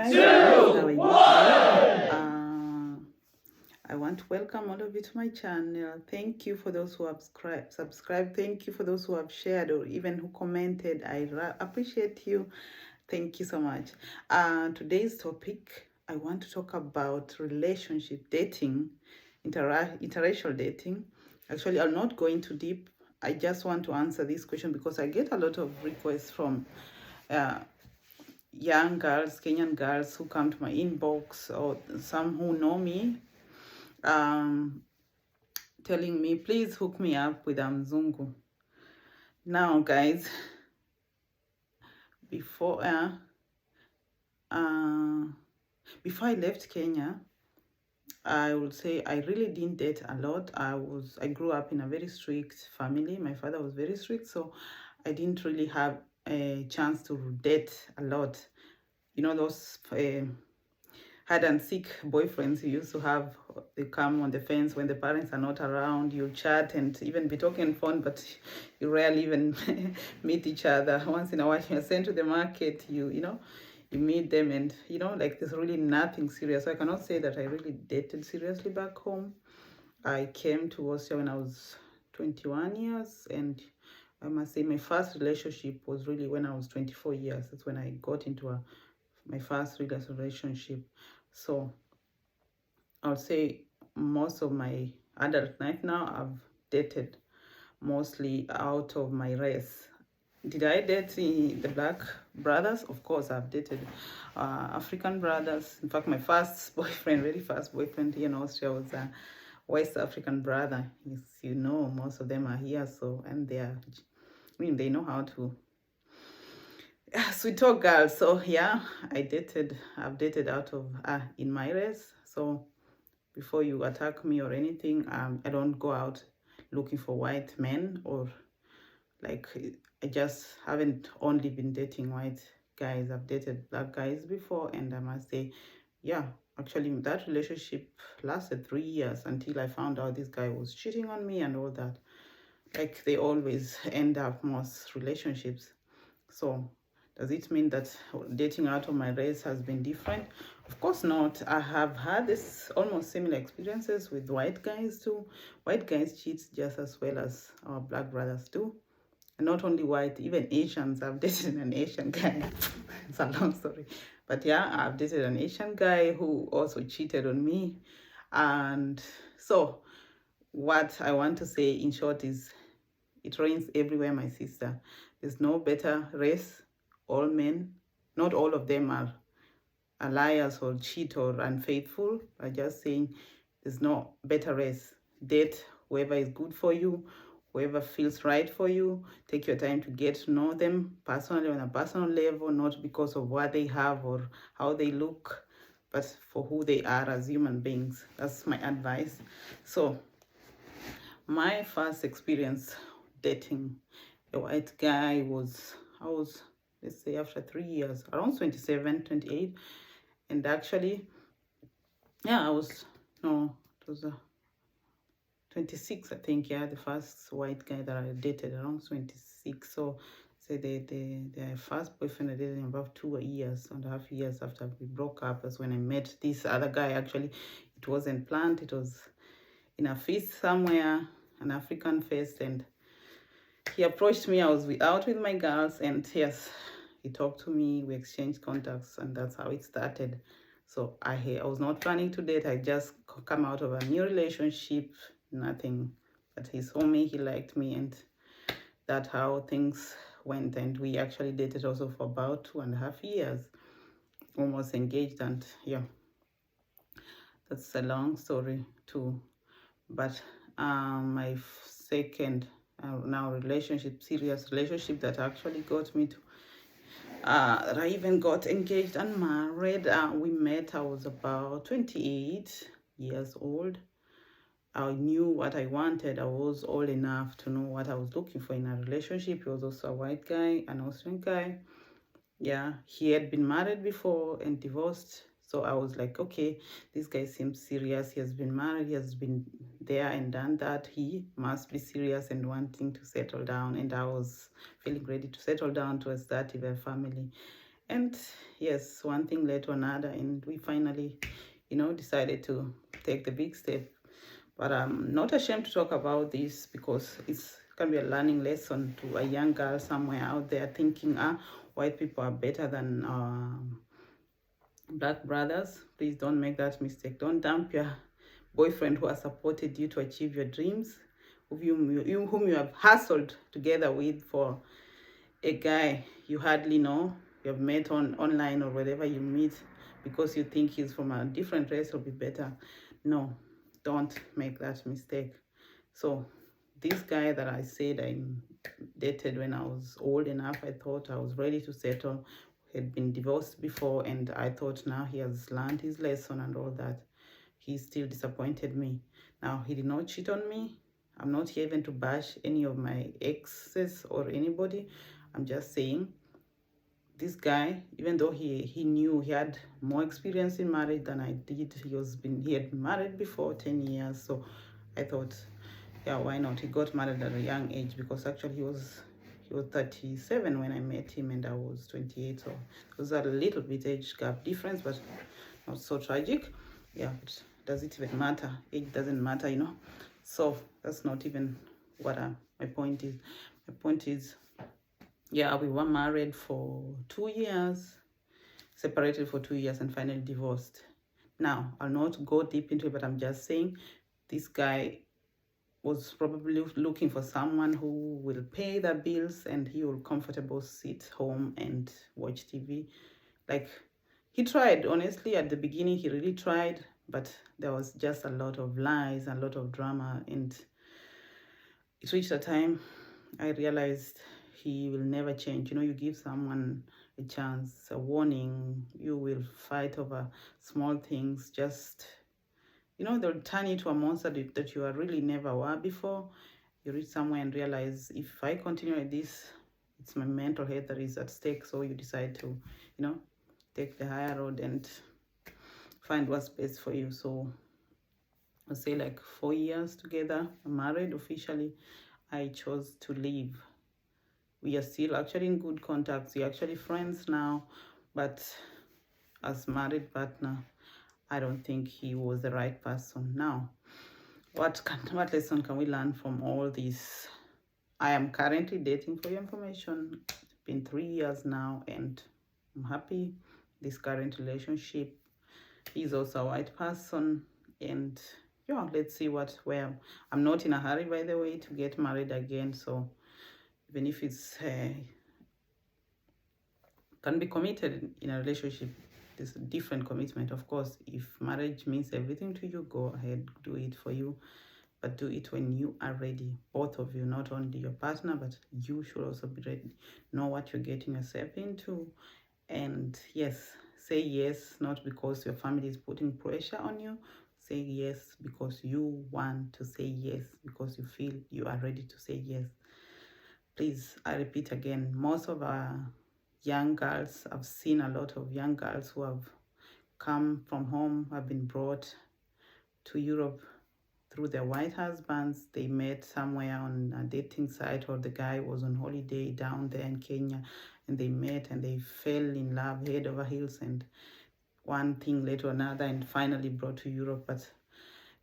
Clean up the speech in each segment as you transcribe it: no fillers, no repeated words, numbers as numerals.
Hi guys, how are you today? I want to welcome all of you to my channel. Thank you for those who have subscribed. Thank you for those who have shared or even who commented. I appreciate you. Thank you so much. Today's topic, I want to talk about relationship dating, interracial dating. Actually, I'll not go into deep. I just want to answer this question because I get a lot of requests from uh, young girls, Kenyan girls who come to my inbox, or some who know me, telling me, please hook me up with MZUNGU. Now, guys, before before I left Kenya, I would say I really didn't date a lot. I grew up in a very strict family. My father was very strict, so I didn't really have a chance to date a lot. You know, those hide and seek boyfriends you used to have. They come on the fence when the parents are not around. You chat and even be talking phone, but you rarely even meet each other. Once in a while you're sent to the market, you know, you meet them, and you know, like, there's really nothing serious. So I cannot say that I really dated seriously back home. I came to Austria when I was 21 years, and I must say my first relationship was really when I was 24 years. That's when I got into my first relationship. So I'll say most of my adult life now I've dated mostly out of my race. Did I date the black brothers? Of course, I've dated African brothers. In fact, my first boyfriend, very first boyfriend here in Austria, was a West African brother. Yes, you know, most of them are here, so, and they are, I mean, they know how to sweet talk girls. So yeah, I've dated out of in my race. So before you attack me or anything, I don't go out looking for white men, or like, I just haven't only been dating white guys. I've dated black guys before, and I must say, yeah, actually that relationship lasted 3 years until I found out this guy was cheating on me and all that. Like, they always end up, most relationships. So does it mean that dating out of my race has been different? Of course not. I have had this almost similar experiences with white guys too. White guys cheat just as well as our black brothers do. And not only white, even Asians. I've dated an Asian guy. It's a long story. But yeah, I've dated an Asian guy who also cheated on me. And so what I want to say in short is, it rains everywhere, my sister. There's no better race. All men, not all of them are liars or cheat or unfaithful. I'm just saying there's no better race. Date whoever is good for you, whoever feels right for you. Take your time to get to know them personally, on a personal level, not because of what they have or how they look, but for who they are as human beings. That's my advice. So my first experience dating a white guy was, let's say, after 3 years, around 27, 28. And actually, yeah, it was 26, I think. Yeah, the first white guy that I dated, around 26. So say the first boyfriend I dated in about 2.5 years after we broke up. That's when I met this other guy. Actually, it wasn't planned. It was in a feast somewhere, an African feast, and he approached me. I was out with my girls, and yes, he talked to me. We exchanged contacts, and that's how it started. So I was not planning to date. I just come out of a new relationship, nothing. But he saw me, he liked me, and that's how things went. And we actually dated also for about 2.5 years, almost engaged. And yeah, that's a long story too. But my second now serious relationship that actually got me to that I even got engaged and married. We met, I was about 28 years old. I knew what I wanted. I was old enough to know what I was looking for in a relationship. He was also a white guy, an Austrian guy. Yeah, he had been married before and divorced. So I was like, okay, this guy seems serious. He has been married. He has been there and done that. He must be serious and wanting to settle down. And I was feeling ready to settle down, to start with a family. And yes, one thing led to another, and we finally, decided to take the big step. But I'm not ashamed to talk about this because it's can be a learning lesson to a young girl somewhere out there thinking, white people are better than black brothers. Please don't make that mistake. Don't dump your boyfriend who has supported you to achieve your dreams, whom you have hustled together with, for a guy you hardly know, you have met on online or wherever you meet, because you think he's from a different race, will be better. No, don't make that mistake. So this guy that I said I dated when I was old enough, I thought I was ready to settle, had been divorced before, and I thought now he has learned his lesson and all that. He still disappointed me. Now, he did not cheat on me. I'm not here even to bash any of my exes or anybody. I'm just saying, this guy, even though he knew he had more experience in marriage than I did, he had been married before 10 years. So I thought, yeah, why not? He got married at a young age, because actually he was 37 when I met him and I was 28. So it was a little bit age gap difference, but not so tragic. Yeah, but does it even matter? Age doesn't matter. So that's not even what my point is. My point is, yeah, we were married for 2 years, separated for 2 years, and finally divorced. Now, I'll not go deep into it, but I'm just saying this guy was probably looking for someone who will pay the bills and he will comfortable sit home and watch TV. Like, he tried, honestly, at the beginning, he really tried, but there was just a lot of lies, a lot of drama, and it reached a time I realized he will never change. You give someone a chance, a warning, you will fight over small things. Just, they'll turn you to a monster that you are really never were before. You reach somewhere and realize, if I continue like this, it's my mental health that is at stake. So you decide to, take the higher road and find what's best for you. So I'll say like 4 years together, married officially, I chose to leave. We are still actually in good contacts. We're actually friends now, but as married partner, I don't think he was the right person. Now, what lesson can we learn from all this? I am currently dating, for your information. It's been 3 years now, and I'm happy this current relationship. He's also a white person, and yeah, let's see where. I'm not in a hurry, by the way, to get married again. So even if it's can be committed in a relationship, there's a different commitment. Of course, if marriage means everything to you, go ahead, do it for you, but do it when you are ready. Both of you, not only your partner, but you should also be ready. Know what you're getting yourself into, and yes, say yes, not because your family is putting pressure on you. Say yes because you want to say yes, because you feel you are ready to say yes. Please, I repeat again, most of our young girls, I've seen a lot of young girls who have come from home, have been brought to Europe through their white husbands. They met somewhere on a dating site, or the guy was on holiday down there in Kenya, and they met and they fell in love head over heels, and one thing led to another, and finally brought to Europe. But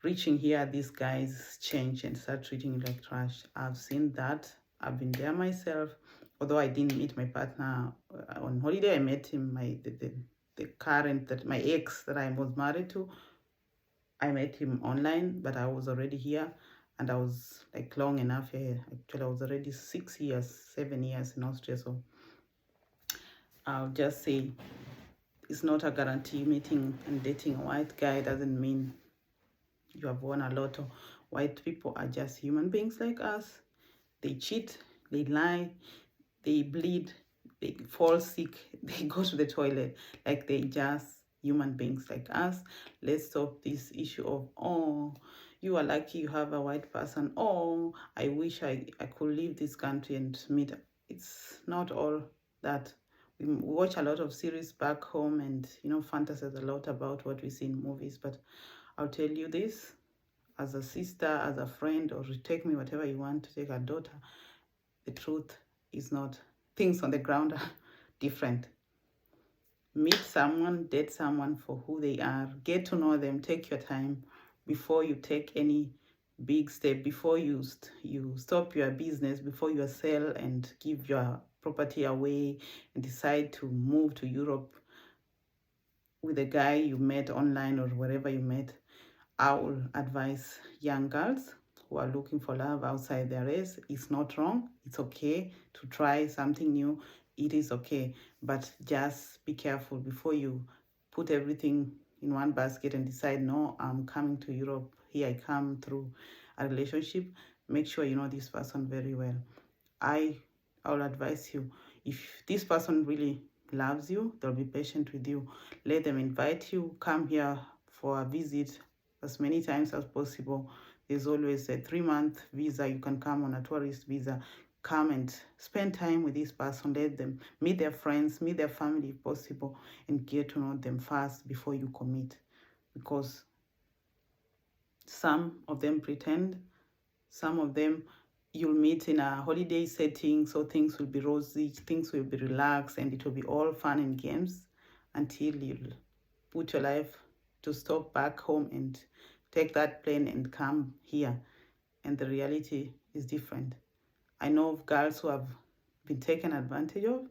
reaching here, these guys change and start treating you like trash. I've seen that. I've been there myself. Although I didn't meet my partner on holiday, I met him, my ex that I was married to. I met him online, but I was already here, and I was like long enough here. Actually, I was already 7 years in Austria. So I'll just say, it's not a guarantee. Meeting and dating a white guy doesn't mean you have won a lot. White people are just human beings like us. They cheat, they lie, they bleed, they fall sick, they go to the toilet. Like, they just human beings like us. Let's stop this issue of, oh, you are lucky you have a white person. Oh, I wish I could leave this country and meet. It's not all that. We watch a lot of series back home and, fantasize a lot about what we see in movies. But I'll tell you this, as a sister, as a friend, or take me whatever you want to take a daughter, the truth is not, things on the ground are different. Meet someone, date someone for who they are, get to know them, take your time before you take any big step, before you stop your business, before you sell and give your property away and decide to move to Europe with a guy you met online or wherever you met. I will advise young girls who are looking for love outside their race. It's not wrong. It's okay to try something new. It is okay. But just be careful before you put everything in one basket and decide, no, I'm coming to Europe. Here I come through a relationship. Make sure you know this person very well. I will advise you, if this person really loves you, they'll be patient with you. Let them invite you, come here for a visit as many times as possible. There's always a 3-month visa. You can come on a tourist visa. Come and spend time with this person. Let them meet their friends, meet their family if possible, and get to know them fast before you commit. Because some of them pretend, some of them you'll meet in a holiday setting, so things will be rosy, things will be relaxed, and it will be all fun and games until you'll put your life to stop back home and take that plane and come here. And the reality is different. I know of girls who have been taken advantage of,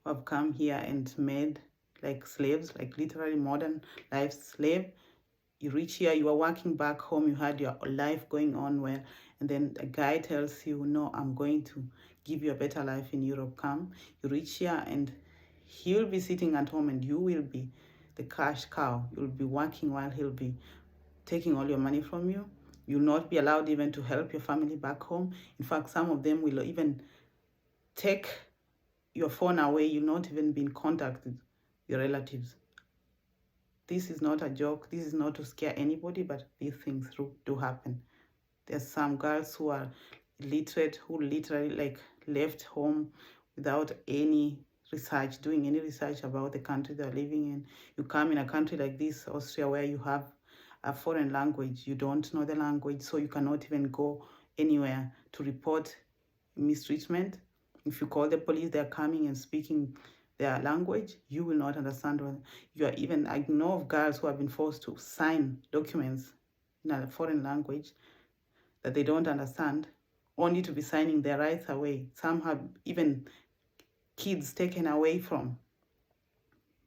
who have come here and made like slaves, like literally modern life slave. You reach here, you are working back home, you had your life going on well, and then a guy tells you, no, I'm going to give you a better life in Europe. Come. You reach here and he'll be sitting at home and you will be the cash cow. You'll be working while he'll be taking all your money from you. You'll not be allowed even to help your family back home. In fact, some of them will even take your phone away. You'll not even be in contact with your relatives. This is not a joke. This is not to scare anybody, but these things do happen. There's some girls who are illiterate, who literally like left home without any research, doing any research about the country they're living in. You come in a country like this, Austria, where you have a foreign language. You don't know the language, so you cannot even go anywhere to report mistreatment. If you call the police, they're coming and speaking their language, you will not understand what you are. Even I know of girls who have been forced to sign documents in a foreign language that they don't understand, only to be signing their rights away. Some have even kids taken away from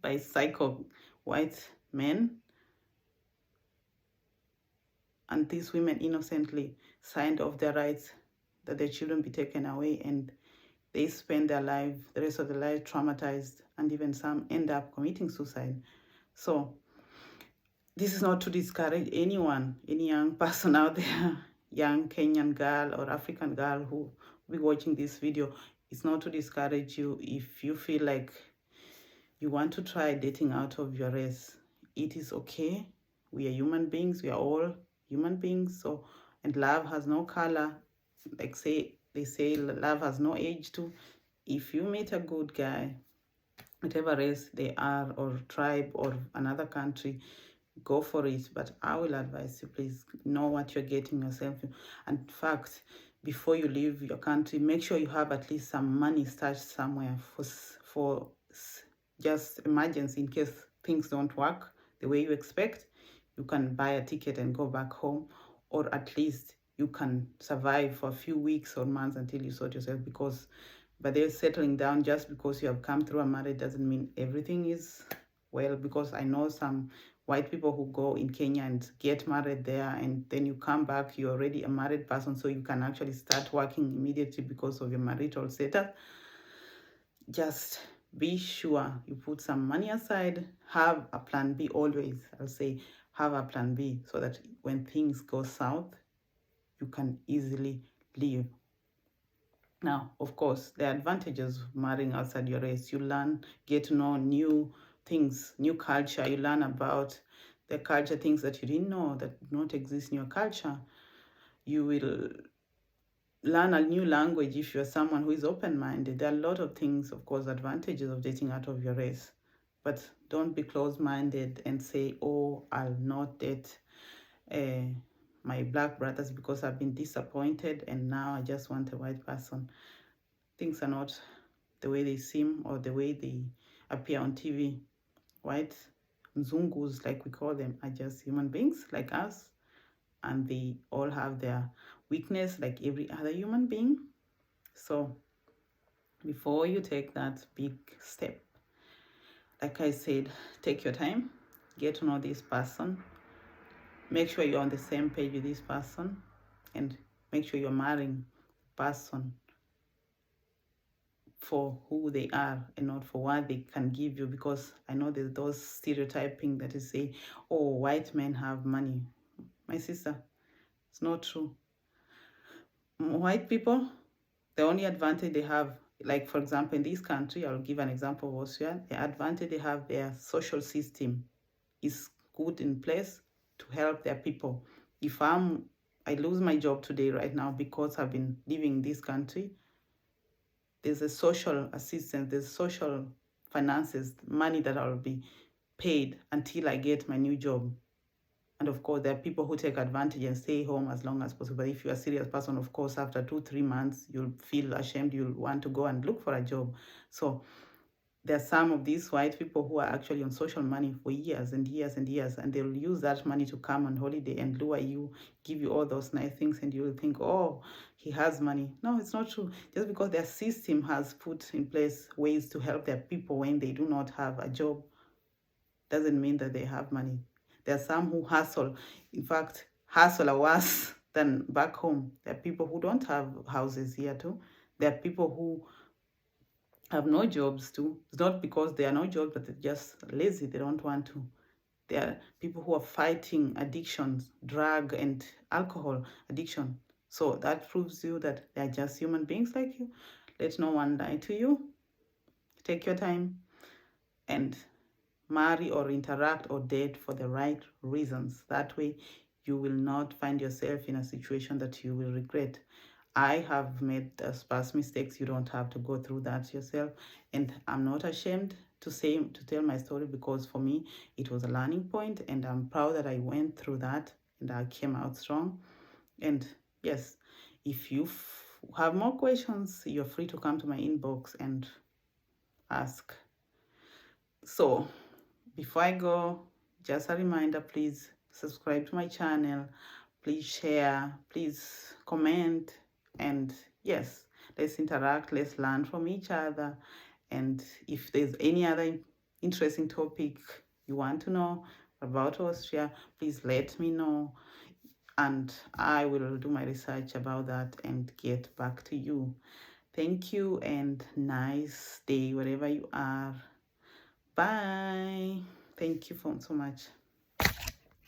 by psycho white men, and these women innocently signed off their rights that their children be taken away, and they spend their life, the rest of their life, traumatized, and even some end up committing suicide. So this is not to discourage anyone, any young person out there, young Kenyan girl or African girl who will be watching this video. It's not to discourage you. If you feel like you want to try dating out of your race, it is okay. We are human beings. We are all human beings. So, and love has no color. Like they say love has no age too. If you meet a good guy, whatever race they are, or tribe, or another country, go for it. But I will advise you, please know what you're getting yourself in. And in fact, before you leave your country, make sure you have at least some money stashed somewhere for just emergency, in case things don't work the way you expect. You can buy a ticket and go back home, or at least you can survive for a few weeks or months until you sort yourself. Because but they're settling down, just because you have come through a marriage doesn't mean everything is well. Because I know some white people who go in Kenya and get married there, and then you come back, you're already a married person, so you can actually start working immediately because of your marital setup. Just be sure you put some money aside. Have a plan B always. I'll say have a plan B, so that when things go south, you can easily leave. Now, of course, the advantages of marrying outside your race, you learn, get to know new things, new culture. You learn about the culture, things that you didn't know that do not exist in your culture. You will learn a new language if you're someone who is open-minded. There are a lot of things, of course, advantages of dating out of your race. But don't be closed-minded and say, oh, I'll not date my black brothers because I've been disappointed and now I just want a white person. Things are not the way they seem or the way they appear on TV. white MZUNGUs, like we call them, are just human beings like us, and they all have their weakness like every other human being. So before you take that big step, like I said, take your time, get to know this person, make sure you're on the same page with this person, and make sure you're marrying the person for who they are and not for what they can give you. Because I know there's those stereotyping that is say, oh, white men have money. My sister, it's not true. White people, the only advantage they have, like for example in this country, I'll give an example of Austria, the advantage they have, their social system is good in place to help their people. If I lose my job today right now because I've been living in this country, there's a social assistance, there's social finances, money that I'll be paid until I get my new job. And of course, there are people who take advantage and stay home as long as possible. But if you're a serious person, of course, after 2-3 months, you'll feel ashamed. You'll want to go and look for a job. So there are some of these white people who are actually on social money for years and years and years, and they'll use that money to come on holiday and lure you, give you all those nice things, and you'll think, oh, he has money. No, it's not true. Just because their system has put in place ways to help their people when they do not have a job doesn't mean that they have money. There are some who hustle. In fact, hustle are worse than back home. There are people who don't have houses here too. There are people who have no jobs too. It's not because they are no jobs, but they're just lazy. They don't want to. There are people who are fighting addictions, drug and alcohol addiction. So that proves you that they are just human beings like you. Let no one lie to you. Take your time and marry or interact or date for the right reasons. That way you will not find yourself in a situation that you will regret. I have made past mistakes. You don't have to go through that yourself. And I'm not ashamed to tell my story, because for me, it was a learning point, and I'm proud that I went through that and I came out strong. And yes, if you have more questions, you're free to come to my inbox and ask. So before I go, just a reminder, please subscribe to my channel, please share, please comment, and yes, let's interact, let's learn from each other. And if there's any other interesting topic you want to know about Austria, please let me know, and I will do my research about that and get back to you. Thank you, and nice day wherever you are. Bye. Thank you so much.